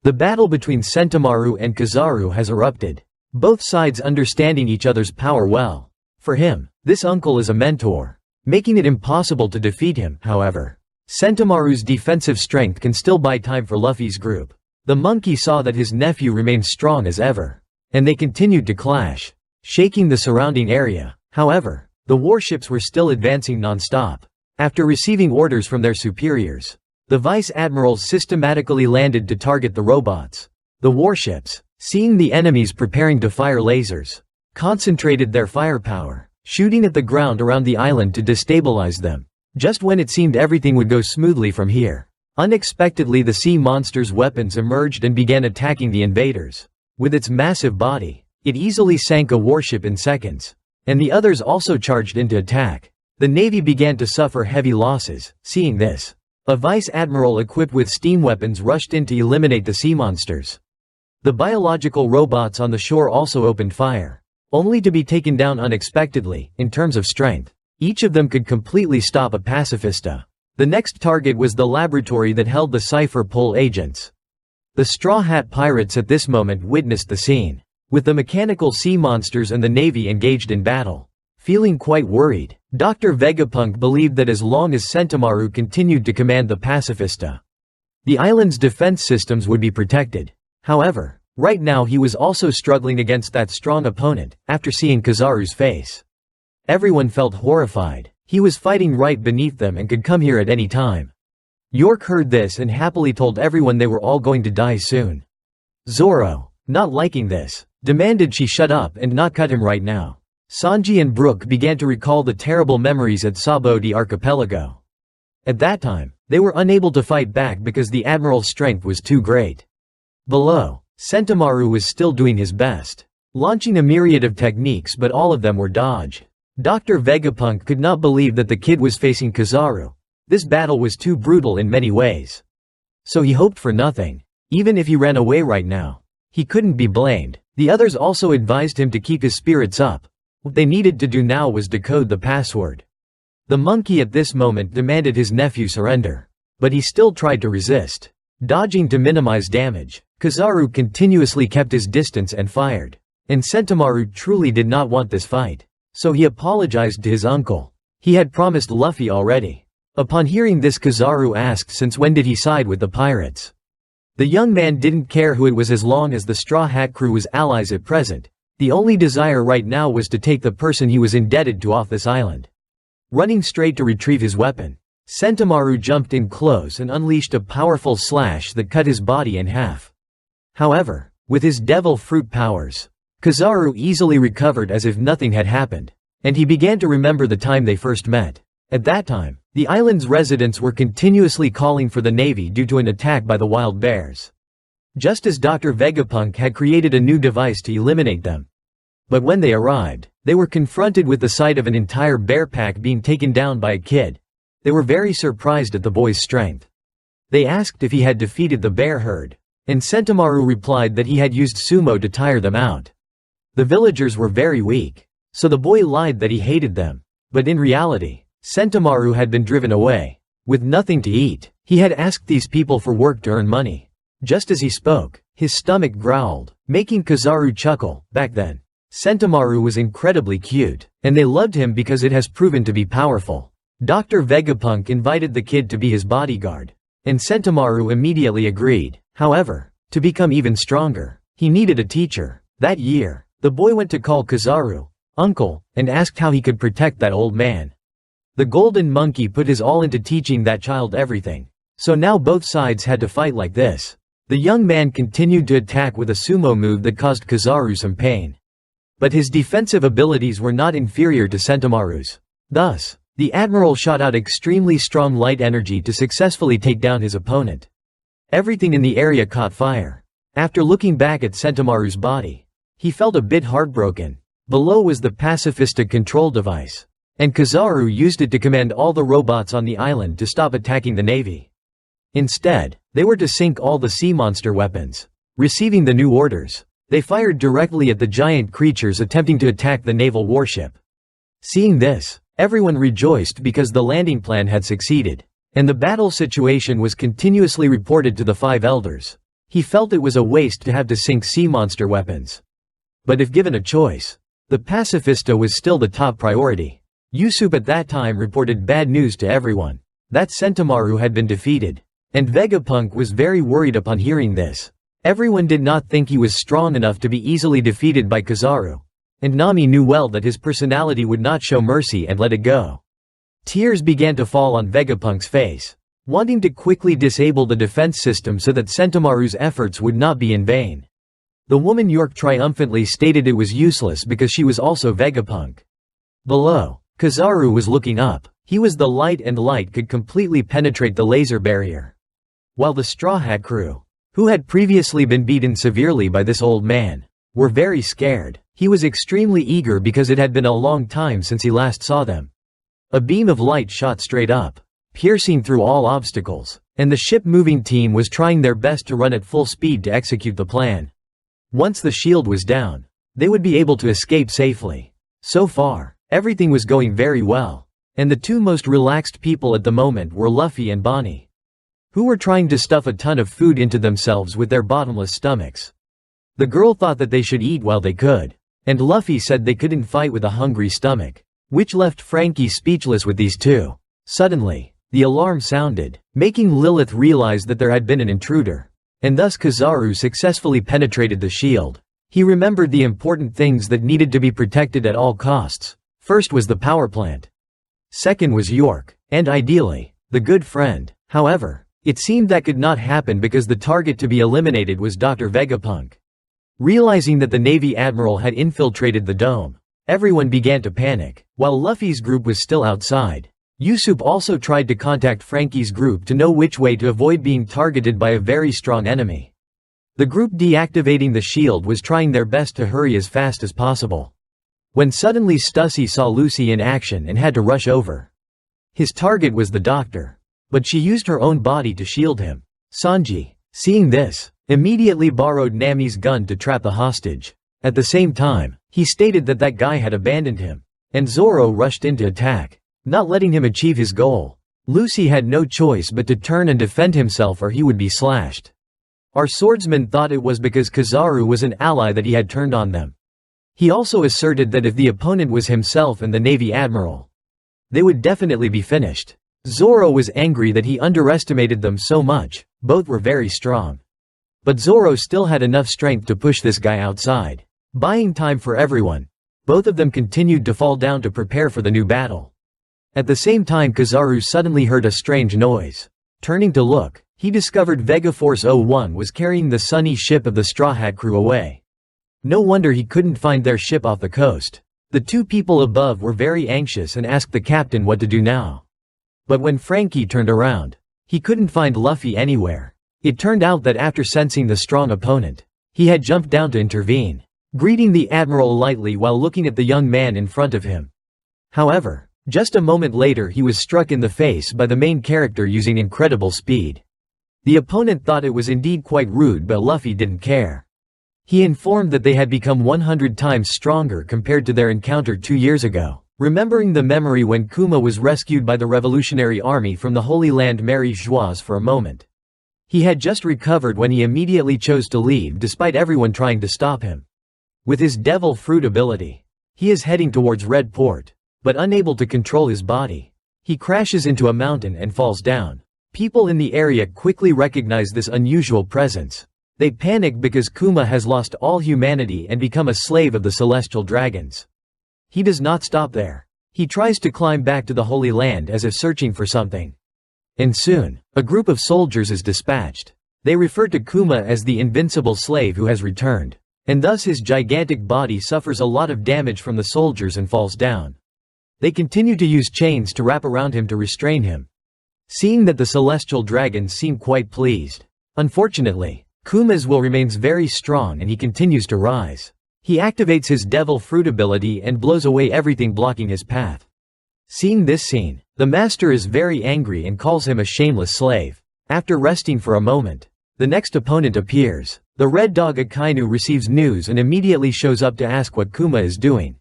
The battle between Sentomaru and Kizaru has erupted, both sides understanding each other's power well. For him, this uncle is a mentor, making it impossible to defeat him. However, Sentomaru's defensive strength can still buy time for Luffy's group. The monkey saw that his nephew remained strong as ever, and they continued to clash, shaking the surrounding area. However, the warships were still advancing non-stop. After receiving orders from their superiors, the vice admirals systematically landed to target the robots. The warships, seeing the enemies preparing to fire lasers, concentrated their firepower, shooting at the ground around the island to destabilize them. Just when it seemed everything would go smoothly from here, unexpectedly the sea monster's weapons emerged and began attacking the invaders. With its massive body, it easily sank a warship in seconds, and the others also charged into attack. The navy began to suffer heavy losses. Seeing this, a vice admiral equipped with steam weapons rushed in to eliminate the sea monsters. The biological robots on the shore also opened fire, only to be taken down unexpectedly. In terms of strength, each of them could completely stop a pacifista. The next target was the laboratory that held the Cypher Pole agents. The Straw Hat Pirates at this moment witnessed the scene, with the mechanical sea monsters and the navy engaged in battle. Feeling quite worried, Dr. Vegapunk believed that as long as Sentomaru continued to command the pacifista, the island's defense systems would be protected. However, right now he was also struggling against that strong opponent. After seeing Kizaru's face, everyone felt horrified. He was fighting right beneath them and could come here at any time. York heard this and happily told everyone they were all going to die soon. Zoro, not liking this, demanded she shut up and not cut him right now. Sanji and Brook began to recall the terrible memories at Sabodi Archipelago. At that time, they were unable to fight back because the admiral's strength was too great. Below, Sentomaru was still doing his best, launching a myriad of techniques, but all of them were dodge. Dr. Vegapunk could not believe that the kid was facing Kizaru. This battle was too brutal in many ways. So he hoped for nothing. Even if he ran away right now, he couldn't be blamed. The others also advised him to keep his spirits up. What they needed to do now was decode the password. The monkey at this moment demanded his nephew surrender, but he still tried to resist, dodging to minimize damage. Kizaru continuously kept his distance and fired, and Sentomaru truly did not want this fight. So he apologized to his uncle. He had promised Luffy already. Upon hearing this, Kizaru asked since when did he side with the pirates. The young man didn't care who it was as long as the Straw Hat crew was allies at present. The only desire right now was to take the person he was indebted to off this island. Running straight to retrieve his weapon, Sentomaru jumped in close and unleashed a powerful slash that cut his body in half. However, with his devil fruit powers, Kizaru easily recovered as if nothing had happened, and he began to remember the time they first met. At that time, the island's residents were continuously calling for the navy due to an attack by the wild bears, just as Dr. Vegapunk had created a new device to eliminate them. But when they arrived, they were confronted with the sight of an entire bear pack being taken down by a kid. They were very surprised at the boy's strength. They asked if he had defeated the bear herd, and Sentomaru replied that he had used sumo to tire them out. The villagers were very weak, so the boy lied that he hated them. But in reality, Sentomaru had been driven away. With nothing to eat, he had asked these people for work to earn money. Just as he spoke, his stomach growled, making Kizaru chuckle. Back then, Sentomaru was incredibly cute, and they loved him because it has proven to be powerful. Dr. Vegapunk invited the kid to be his bodyguard, and Sentomaru immediately agreed. However, to become even stronger, he needed a teacher. That year, the boy went to call Kizaru uncle, and asked how he could protect that old man. The golden monkey put his all into teaching that child everything. So now both sides had to fight like this. The young man continued to attack with a sumo move that caused Kizaru some pain. But his defensive abilities were not inferior to Sentomaru's. Thus, the admiral shot out extremely strong light energy to successfully take down his opponent. Everything in the area caught fire. After looking back at Sentomaru's body, he felt a bit heartbroken. Below was the pacifista control device, and Kizaru used it to command all the robots on the island to stop attacking the navy. Instead, they were to sink all the sea monster weapons. Receiving the new orders, they fired directly at the giant creatures attempting to attack the naval warship. Seeing this, everyone rejoiced because the landing plan had succeeded, and the battle situation was continuously reported to the five elders. He felt it was a waste to have to sink sea monster weapons. But if given a choice, the pacifista was still the top priority. Usopp at that time reported bad news to everyone, that Sentomaru had been defeated. And Vegapunk was very worried upon hearing this. Everyone did not think he was strong enough to be easily defeated by Kizaru. And Nami knew well that his personality would not show mercy and let it go. Tears began to fall on Vegapunk's face, wanting to quickly disable the defense system so that Sentomaru's efforts would not be in vain. The woman York triumphantly stated it was useless because she was also Vegapunk. Below, Kizaru was looking up. He was the light and light could completely penetrate the laser barrier. While the Straw Hat crew, who had previously been beaten severely by this old man, were very scared, he was extremely eager because it had been a long time since he last saw them. A beam of light shot straight up, piercing through all obstacles, and the ship-moving team was trying their best to run at full speed to execute the plan. Once the shield was down, they would be able to escape safely. So far, everything was going very well, and the two most relaxed people at the moment were Luffy and Bonnie, who were trying to stuff a ton of food into themselves with their bottomless stomachs. The girl thought that they should eat while they could, and Luffy said they couldn't fight with a hungry stomach, which left Frankie speechless with these two. Suddenly, the alarm sounded, making Lilith realize that there had been an intruder, and thus Kizaru successfully penetrated the shield. He remembered the important things that needed to be protected at all costs. First was the power plant. Second was York, and ideally, the good friend. However, it seemed that could not happen because the target to be eliminated was Dr. Vegapunk. Realizing that the Navy Admiral had infiltrated the dome, everyone began to panic. While Luffy's group was still outside, Usopp also tried to contact Frankie's group to know which way to avoid being targeted by a very strong enemy. The group deactivating the shield was trying their best to hurry as fast as possible. When suddenly Stussy saw Lucy in action and had to rush over. His target was the doctor, but she used her own body to shield him. Sanji, seeing this, immediately borrowed Nami's gun to trap the hostage. At the same time, he stated that that guy had abandoned him, and Zoro rushed in to attack, not letting him achieve his goal. Lucy had no choice but to turn and defend himself or he would be slashed. Our swordsman thought it was because Kizaru was an ally that he had turned on them. He also asserted that if the opponent was himself and the Navy Admiral, they would definitely be finished. Zoro was angry that he underestimated them so much. Both were very strong. But Zoro still had enough strength to push this guy outside, buying time for everyone. Both of them continued to fall down to prepare for the new battle. At the same time, Kizaru suddenly heard a strange noise. Turning to look, he discovered Vegaforce 01 was carrying the sunny ship of the Straw Hat crew away. No wonder he couldn't find their ship off the coast. The two people above were very anxious and asked the captain what to do now. But when Frankie turned around, he couldn't find Luffy anywhere. It turned out that after sensing the strong opponent, he had jumped down to intervene, greeting the Admiral lightly while looking at the young man in front of him. However, just a moment later he was struck in the face by the main character using incredible speed. The opponent thought it was indeed quite rude, but Luffy didn't care. He informed that they had become 100 times stronger compared to their encounter 2 years ago. Remembering the memory when Kuma was rescued by the Revolutionary Army from the Holy Land Mary Joie for a moment. He had just recovered when he immediately chose to leave despite everyone trying to stop him. With his Devil Fruit ability, he is heading towards Red Port, but unable to control his body. He crashes into a mountain and falls down. People in the area quickly recognize this unusual presence. They panic because Kuma has lost all humanity and become a slave of the celestial dragons. He does not stop there. He tries to climb back to the Holy Land as if searching for something. And soon, a group of soldiers is dispatched. They refer to Kuma as the invincible slave who has returned, and thus his gigantic body suffers a lot of damage from the soldiers and falls down. They continue to use chains to wrap around him to restrain him. Seeing that the celestial dragons seem quite pleased. Unfortunately, Kuma's will remains very strong and he continues to rise. He activates his Devil Fruit ability and blows away everything blocking his path. Seeing this scene, the master is very angry and calls him a shameless slave. After resting for a moment, the next opponent appears. The red dog Akainu receives news and immediately shows up to ask what Kuma is doing.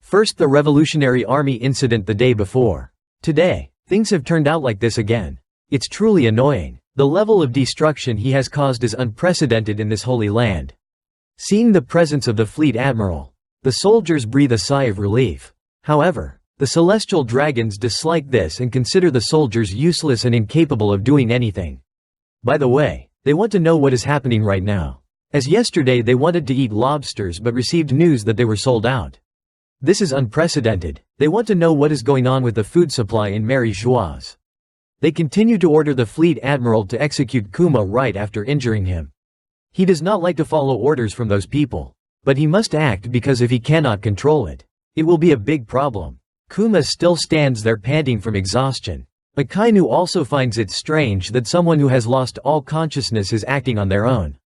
First, the Revolutionary Army incident the day before. Today, things have turned out like this again. It's truly annoying. The level of destruction he has caused is unprecedented in this holy land. Seeing the presence of the fleet admiral, the soldiers breathe a sigh of relief. However, the celestial dragons dislike this and consider the soldiers useless and incapable of doing anything. By the way, they want to know what is happening right now. As yesterday they wanted to eat lobsters but received news that they were sold out. This is unprecedented. They want to know what is going on with the food supply in Mary Joieuse. They continue to order the fleet admiral to execute Kuma right after injuring him. He does not like to follow orders from those people. But he must act because if he cannot control it, it will be a big problem. Kuma still stands there panting from exhaustion. Akainu also finds it strange that someone who has lost all consciousness is acting on their own.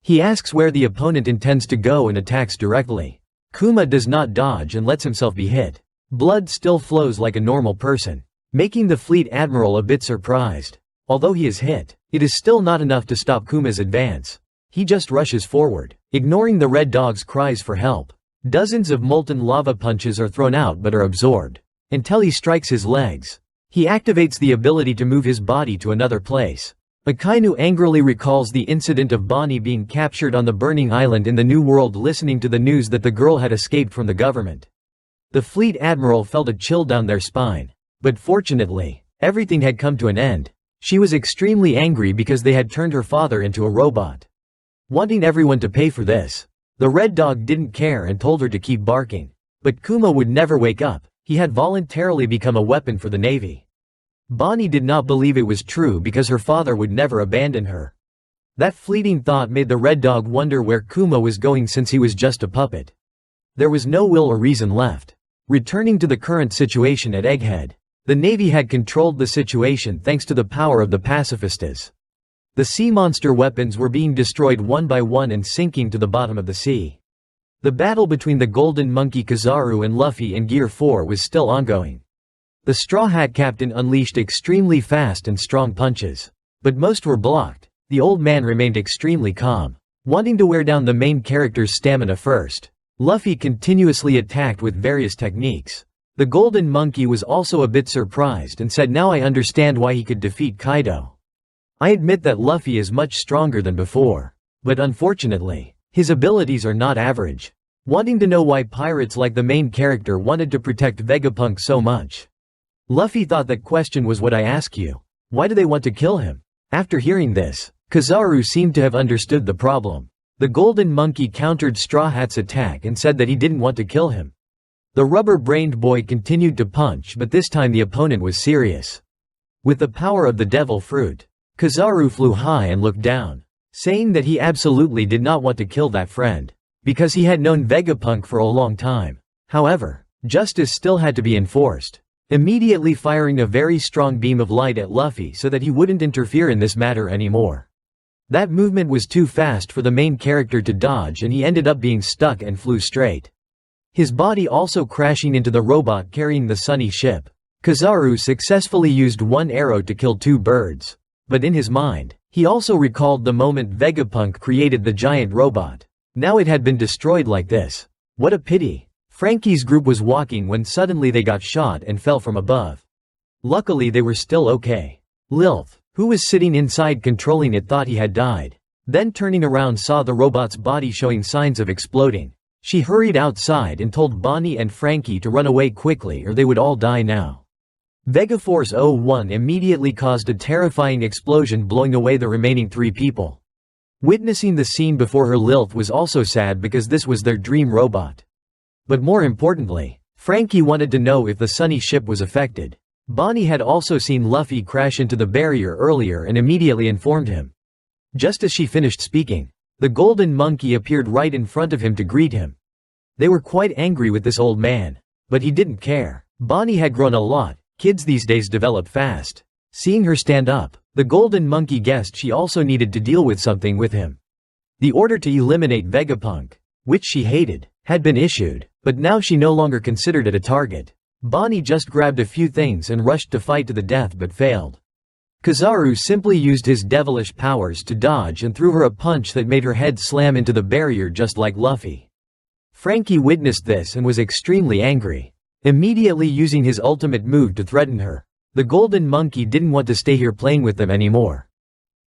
He asks where the opponent intends to go and attacks directly. Kuma does not dodge and lets himself be hit. Blood still flows like a normal person, making the fleet admiral a bit surprised. Although he is hit, it is still not enough to stop Kuma's advance. He just rushes forward, ignoring the red dog's cries for help. Dozens of molten lava punches are thrown out but are absorbed, until he strikes his legs. He activates the ability to move his body to another place. Akainu angrily recalls the incident of Bonnie being captured on the burning island in the New World, listening to the news that the girl had escaped from the government. The fleet admiral felt a chill down their spine. But fortunately, everything had come to an end. She was extremely angry because they had turned her father into a robot, wanting everyone to pay for this. The red dog didn't care and told her to keep barking. But Kuma would never wake up. He had voluntarily become a weapon for the Navy. Bonnie did not believe it was true because her father would never abandon her. That fleeting thought made the red dog wonder where Kuma was going since he was just a puppet. There was no will or reason left. Returning to the current situation at Egghead, the Navy had controlled the situation thanks to the power of the pacifistas. The sea monster weapons were being destroyed one by one and sinking to the bottom of the sea. The battle between the Golden Monkey Kizaru and Luffy in Gear 4 was still ongoing. The Straw Hat Captain unleashed extremely fast and strong punches, but most were blocked. The old man remained extremely calm, wanting to wear down the main character's stamina first. Luffy continuously attacked with various techniques. The Golden Monkey was also a bit surprised and said, "Now I understand why he could defeat Kaido. I admit that Luffy is much stronger than before. But unfortunately, his abilities are not average." Wanting to know why pirates like the main character wanted to protect Vegapunk so much, Luffy thought that question was, "What I ask you? Why do they want to kill him?" After hearing this, Kizaru seemed to have understood the problem. The Golden Monkey countered Straw Hat's attack and said that he didn't want to kill him. The rubber-brained boy continued to punch, but this time the opponent was serious. With the power of the devil fruit, Kizaru flew high and looked down, saying that he absolutely did not want to kill that friend, because he had known Vegapunk for a long time. However, justice still had to be enforced. Immediately firing a very strong beam of light at Luffy so that he wouldn't interfere in this matter anymore. That movement was too fast for the main character to dodge and he ended up being stuck and flew straight, his body also crashing into the robot carrying the sunny ship. Kizaru successfully used one arrow to kill two birds. But in his mind, he also recalled the moment Vegapunk created the giant robot. Now it had been destroyed like this. What a pity. Frankie's group was walking when suddenly they got shot and fell from above. Luckily they were still okay. Lilith, who was sitting inside controlling it, thought he had died. Then turning around saw the robot's body showing signs of exploding. She hurried outside and told Bonnie and Frankie to run away quickly or they would all die now. Vegaforce 01 immediately caused a terrifying explosion, blowing away the remaining 3 people. Witnessing the scene before her, Lilith was also sad because this was their dream robot. But more importantly, Frankie wanted to know if the sunny ship was affected. Bonnie had also seen Luffy crash into the barrier earlier and immediately informed him. Just as she finished speaking, the Golden Monkey appeared right in front of him to greet him. They were quite angry with this old man, but he didn't care. Bonnie had grown a lot. Kids these days develop fast. Seeing her stand up, the Golden Monkey guessed she also needed to deal with something with him. The order to eliminate Vegapunk, which she hated, had been issued, but now she no longer considered it a target. Bonnie just grabbed a few things and rushed to fight to the death but failed. Kizaru simply used his devilish powers to dodge and threw her a punch that made her head slam into the barrier just like Luffy. Frankie witnessed this and was extremely angry, immediately using his ultimate move to threaten her. The Golden Monkey didn't want to stay here playing with them anymore.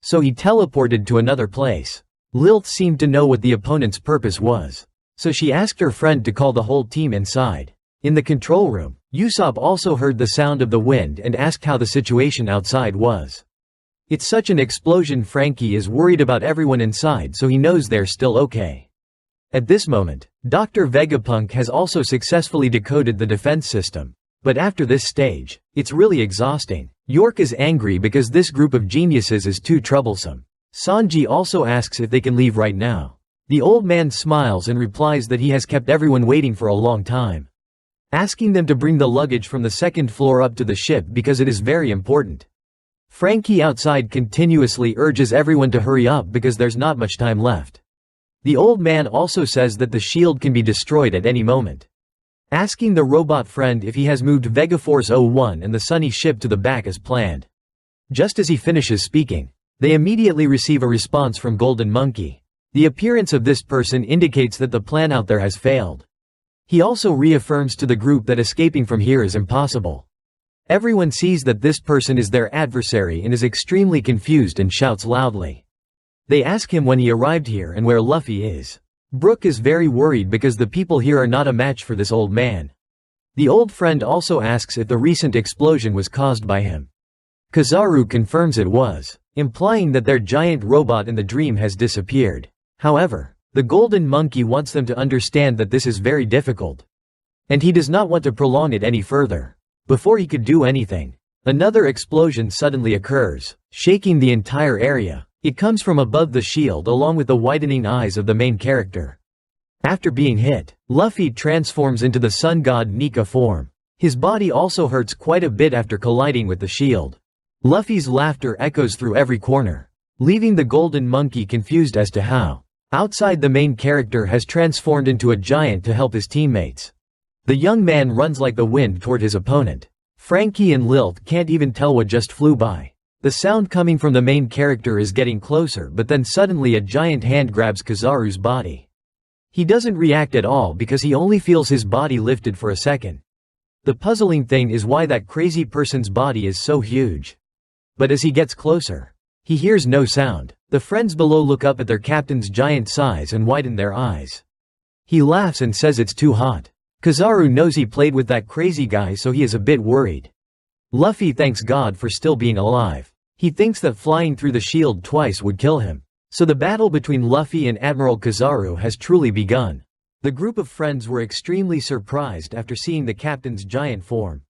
so he teleported to another place. Lilith seemed to know what the opponent's purpose was, so she asked her friend to call the whole team inside. In the control room, Usopp also heard the sound of the wind and asked how the situation outside was. It's such an explosion. Frankie is worried about everyone inside, so he knows they're still okay. At this moment, Dr. Vegapunk has also successfully decoded the defense system. But after this stage, it's really exhausting. York is angry because this group of geniuses is too troublesome. Sanji also asks if they can leave right now. The old man smiles and replies that he has kept everyone waiting for a long time, asking them to bring the luggage from the second floor up to the ship because it is very important. Frankie outside continuously urges everyone to hurry up because there's not much time left. The old man also says that the shield can be destroyed at any moment, asking the robot friend if he has moved Vegaforce 01 and the Sunny ship to the back as planned. Just as he finishes speaking, they immediately receive a response from Golden Monkey. The appearance of this person indicates that the plan out there has failed. He also reaffirms to the group that escaping from here is impossible. Everyone sees that this person is their adversary and is extremely confused and shouts loudly. They ask him when he arrived here and where Luffy is. Brook is very worried because the people here are not a match for this old man. The old friend also asks if the recent explosion was caused by him. Kizaru confirms it was, implying that their giant robot in the dream has disappeared. However, the Golden Monkey wants them to understand that this is very difficult, and he does not want to prolong it any further. Before he could do anything, another explosion suddenly occurs, shaking the entire area. It comes from above the shield along with the widening eyes of the main character. After being hit, Luffy transforms into the Sun God Nika form. His body also hurts quite a bit after colliding with the shield. Luffy's laughter echoes through every corner, leaving the Golden Monkey confused as to how. Outside, the main character has transformed into a giant to help his teammates. The young man runs like the wind toward his opponent. Frankie and Lilith can't even tell what just flew by. The sound coming from the main character is getting closer, but then suddenly a giant hand grabs Kizaru's body. He doesn't react at all because he only feels his body lifted for a second. The puzzling thing is why that crazy person's body is so huge. But as he gets closer, he hears no sound. The friends below look up at their captain's giant size and widen their eyes. He laughs and says it's too hot. Kizaru knows he played with that crazy guy, so he is a bit worried. Luffy thanks God for still being alive. He thinks that flying through the shield twice would kill him. So the battle between Luffy and Admiral Kizaru has truly begun. The group of friends were extremely surprised after seeing the captain's giant form,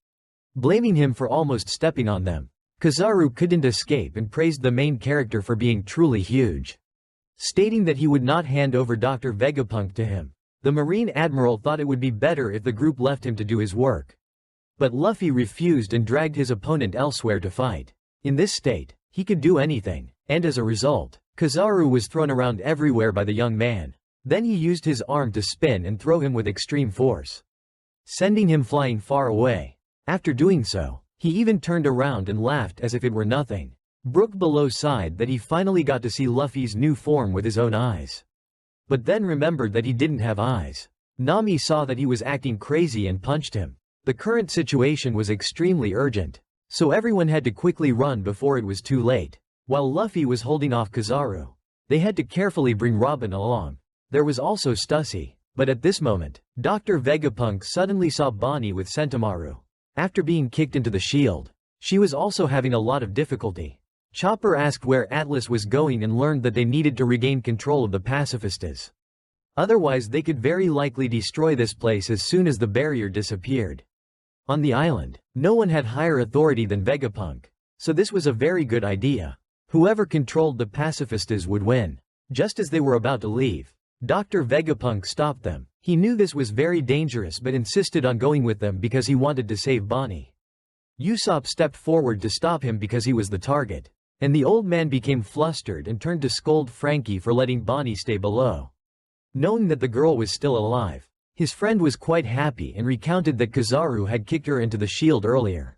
blaming him for almost stepping on them. Kizaru couldn't escape and praised the main character for being truly huge, stating that he would not hand over Dr. Vegapunk to him. The Marine Admiral thought it would be better if the group left him to do his work. But Luffy refused and dragged his opponent elsewhere to fight. In this state, he could do anything, and as a result, Kizaru was thrown around everywhere by the young man. Then he used his arm to spin and throw him with extreme force, sending him flying far away. After doing so, he even turned around and laughed as if it were nothing. Brook below sighed that he finally got to see Luffy's new form with his own eyes, but then remembered that he didn't have eyes. Nami saw that he was acting crazy and punched him. The current situation was extremely urgent, so everyone had to quickly run before it was too late. While Luffy was holding off Kizaru, they had to carefully bring Robin along. There was also Stussy, but at this moment, Dr. Vegapunk suddenly saw Bonnie with Sentomaru. After being kicked into the shield, she was also having a lot of difficulty. Chopper asked where Atlas was going and learned that they needed to regain control of the pacifistas. Otherwise they could very likely destroy this place as soon as the barrier disappeared. On the island, no one had higher authority than Vegapunk, so this was a very good idea. Whoever controlled the pacifistas would win. Just as they were about to leave, Dr. Vegapunk stopped them. He knew this was very dangerous but insisted on going with them because he wanted to save Bonnie. Usopp stepped forward to stop him because he was the target, and the old man became flustered and turned to scold Frankie for letting Bonnie stay below. Knowing that the girl was still alive, his friend was quite happy and recounted that Kizaru had kicked her into the shield earlier.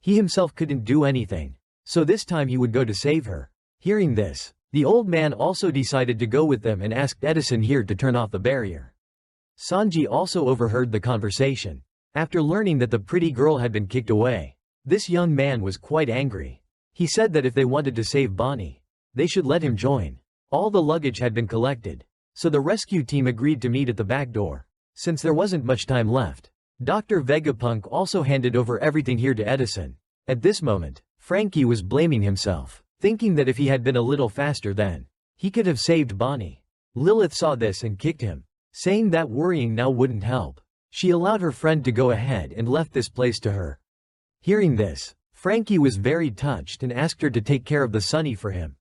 He himself couldn't do anything, so this time he would go to save her. Hearing this, the old man also decided to go with them and asked Edison here to turn off the barrier. Sanji also overheard the conversation. After learning that the pretty girl had been kicked away, this young man was quite angry. He said that if they wanted to save Bonnie, they should let him join. All the luggage had been collected, so the rescue team agreed to meet at the back door. Since there wasn't much time left, Dr. Vegapunk also handed over everything here to Edison. At this moment, Frankie was blaming himself, thinking that if he had been a little faster then, he could have saved Bonnie. Lilith saw this and kicked him, saying that worrying now wouldn't help. She allowed her friend to go ahead and left this place to her. Hearing this, Frankie was very touched and asked her to take care of the Sunny for him.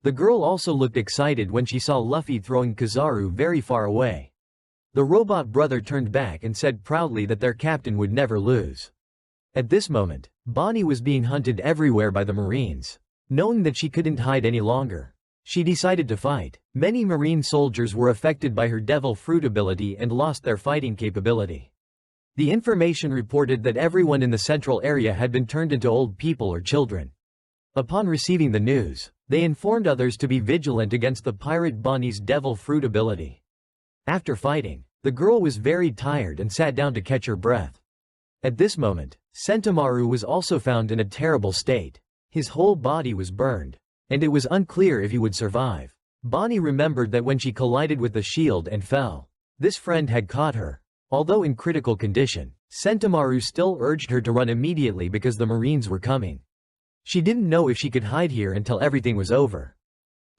The girl also looked excited when she saw Luffy throwing Kizaru very far away. The robot brother turned back and said proudly that their captain would never lose. At this moment, Bonnie was being hunted everywhere by the Marines. Knowing that she couldn't hide any longer, she decided to fight. Many Marine soldiers were affected by her Devil Fruit ability and lost their fighting capability. The information reported that everyone in the central area had been turned into old people or children. Upon receiving the news, they informed others to be vigilant against the pirate Bonnie's Devil Fruit ability. After fighting, the girl was very tired and sat down to catch her breath. At this moment, Sentomaru was also found in a terrible state. His whole body was burned, and it was unclear if he would survive. Bonnie remembered that when she collided with the shield and fell, this friend had caught her. Although in critical condition, Sentomaru still urged her to run immediately because the Marines were coming. She didn't know if she could hide here until everything was over.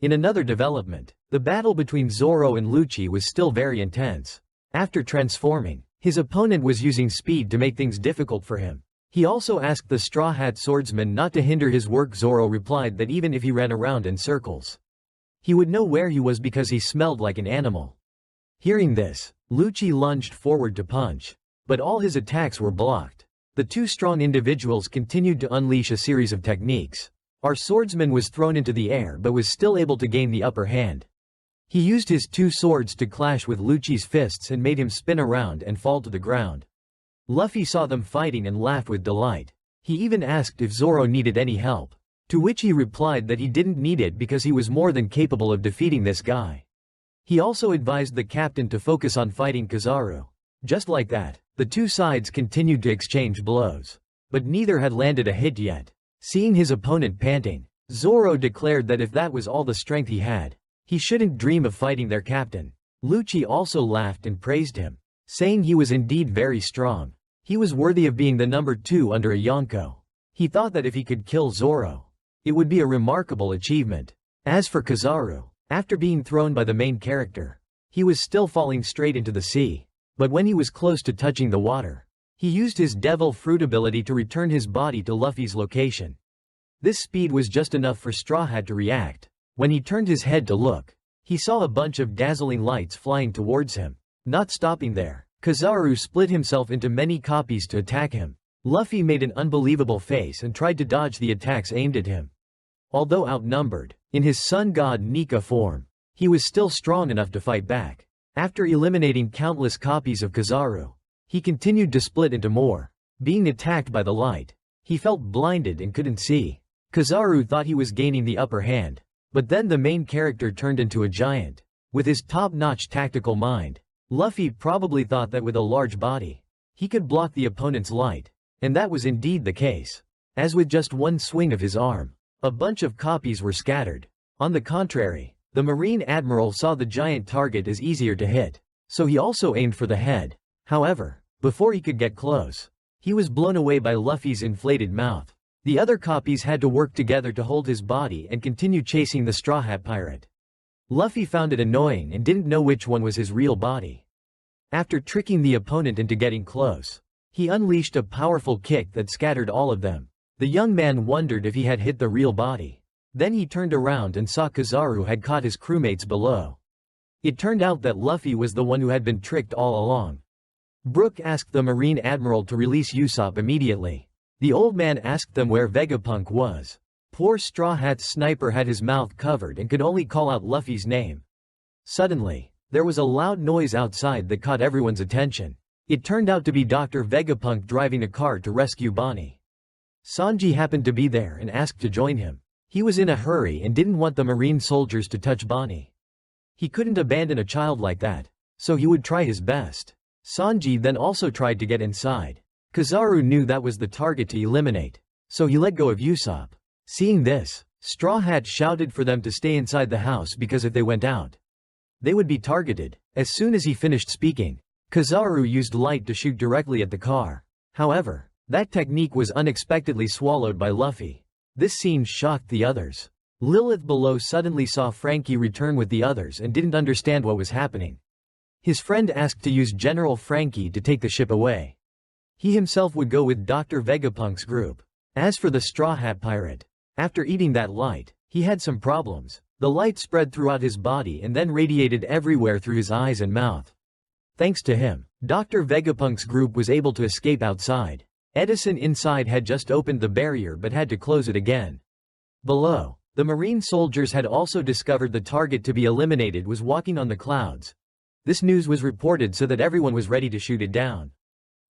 In another development, the battle between Zoro and Lucci was still very intense. After transforming, his opponent was using speed to make things difficult for him. He also asked the Straw Hat Swordsman not to hinder his work. Zoro replied that even if he ran around in circles, he would know where he was because he smelled like an animal. Hearing this, Lucci lunged forward to punch, but all his attacks were blocked. The two strong individuals continued to unleash a series of techniques. Our swordsman was thrown into the air but was still able to gain the upper hand. He used his two swords to clash with Lucci's fists and made him spin around and fall to the ground. Luffy saw them fighting and laughed with delight. He even asked if Zoro needed any help, to which he replied that he didn't need it because he was more than capable of defeating this guy. He also advised the captain to focus on fighting Kizaru. Just like that, the two sides continued to exchange blows, but neither had landed a hit yet. Seeing his opponent panting, Zoro declared that if that was all the strength he had, he shouldn't dream of fighting their captain. Lucci also laughed and praised him, saying he was indeed very strong. He was worthy of being the number 2 under a Yonko. He thought that if he could kill Zoro, it would be a remarkable achievement. As for Kizaru, after being thrown by the main character, he was still falling straight into the sea. But when he was close to touching the water, he used his Devil Fruit ability to return his body to Luffy's location. This speed was just enough for Straw Hat to react. When he turned his head to look, he saw a bunch of dazzling lights flying towards him. Not stopping there, Kizaru split himself into many copies to attack him. Luffy made an unbelievable face and tried to dodge the attacks aimed at him. Although outnumbered, in his Sun God Nika form, he was still strong enough to fight back. After eliminating countless copies of Kizaru, he continued to split into more. Being attacked by the light, he felt blinded and couldn't see. Kizaru thought he was gaining the upper hand, but then the main character turned into a giant. With his top-notch tactical mind, Luffy probably thought that with a large body, he could block the opponent's light, and that was indeed the case. As with just one swing of his arm, a bunch of copies were scattered. On the contrary, the Marine Admiral saw the giant target as easier to hit, so he also aimed for the head. However, before he could get close, he was blown away by Luffy's inflated mouth. The other copies had to work together to hold his body and continue chasing the Straw Hat Pirate. Luffy found it annoying and didn't know which one was his real body. After tricking the opponent into getting close, he unleashed a powerful kick that scattered all of them. The young man wondered if he had hit the real body. Then he turned around and saw Kizaru had caught his crewmates below. It turned out that Luffy was the one who had been tricked all along. Brook asked the Marine Admiral to release Usopp immediately. The old man asked them where Vegapunk was. Poor Straw Hat's sniper had his mouth covered and could only call out Luffy's name. Suddenly, there was a loud noise outside that caught everyone's attention. It turned out to be Dr. Vegapunk driving a car to rescue Bonnie. Sanji happened to be there and asked to join him. He was in a hurry and didn't want the Marine soldiers to touch Bonnie. He couldn't abandon a child like that, so he would try his best. Sanji then also tried to get inside. Kizaru knew that was the target to eliminate, so he let go of Usopp. Seeing this, Straw Hat shouted for them to stay inside the house because if they went out, they would be targeted. As soon as he finished speaking, Kizaru used light to shoot directly at the car. However, that technique was unexpectedly swallowed by Luffy. This scene shocked the others. Lilith below suddenly saw Frankie return with the others and didn't understand what was happening. His friend asked to use General Frankie to take the ship away. He himself would go with Dr. Vegapunk's group. As for the Straw Hat Pirate, after eating that light, he had some problems. The light spread throughout his body and then radiated everywhere through his eyes and mouth. Thanks to him, Dr. Vegapunk's group was able to escape outside. Edison inside had just opened the barrier but had to close it again. Below, the Marine soldiers had also discovered the target to be eliminated was walking on the clouds. This news was reported so that everyone was ready to shoot it down.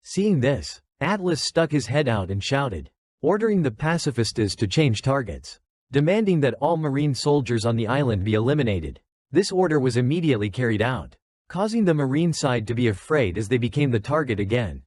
Seeing this, Atlas stuck his head out and shouted, ordering the pacifistas to change targets, demanding that all Marine soldiers on the island be eliminated. This order was immediately carried out, causing the Marine side to be afraid as they became the target again.